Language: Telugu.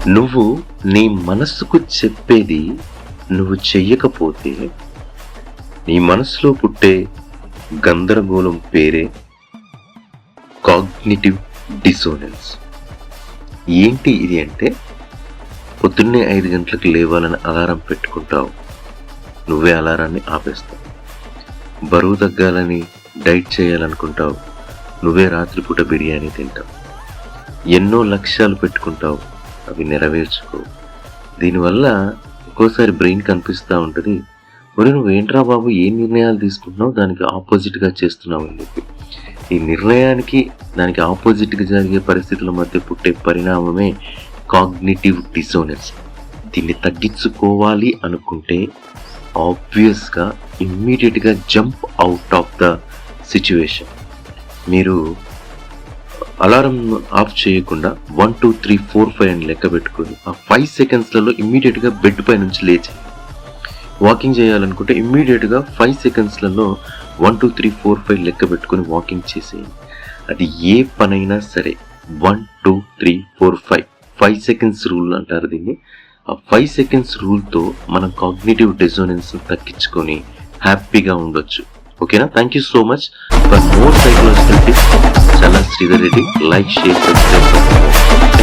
నువ్వు నీ మనస్సుకు చెప్పేది నువ్వు చెయ్యకపోతే నీ మనసులో పుట్టే గందరగోళం పేరే కాగ్నిటివ్ డిసోనెన్స్. ఏంటి ఇది అంటే, పొద్దున్నే 5 గంటలకు లేవాలని అలారం పెట్టుకుంటావు, నువ్వే అలారాన్ని ఆపేస్తావు. బరువు తగ్గాలని డైట్ చేయాలనుకుంటావు, నువ్వే రాత్రిపూట బిర్యానీ తింటావు. ఎన్నో లక్ష్యాలు పెట్టుకుంటావు, అవి నెరవేర్చుకోవు. దీనివల్ల ఒక్కోసారి బ్రెయిన్ కనిపిస్తూ ఉంటుంది, మరి నువ్వేంట్రా బాబు ఏం నిర్ణయాలు తీసుకుంటున్నావు, దానికి ఆపోజిట్గా చేస్తున్నావు అని చెప్పి. ఈ నిర్ణయానికి దానికి ఆపోజిట్గా జరిగే పరిస్థితుల మధ్య పుట్టే పరిణామమే కాగ్నిటివ్ డిసోనెన్స్. దీన్ని తగ్గించుకోవాలి అనుకుంటే ఆబ్వియస్గా ఇమ్మీడియట్గా jump out of the situation. మీరు అలారం ఆఫ్ చేయకుండా 1 2 3 4 5 అని లెక్క పెట్టుకొని ఆ 5 సెకండ్స్లలో ఇమ్మీడియట్గా బెడ్ పై నుంచి లేచి వాకింగ్ చేయాలనుకుంటే ఇమ్మీడియట్గా 5 సెకండ్స్లలో 1 2 3 4 5 లెక్క పెట్టుకొని వాకింగ్ చేసేయండి. అది ఏ పనైనా సరే 1 2 3 4 5 సెకండ్స్ రూల్ అంటారు దీన్ని. ఆ 5 సెకండ్స్ రూల్తో మనం కాగ్నిటివ్ డిసోనెన్స్ తగ్గించుకొని హ్యాపీగా ఉండొచ్చు. ఓకేనా? Thank you so much. For more psychological tips, Challa Sridhar Reddy. Like, share, subscribe.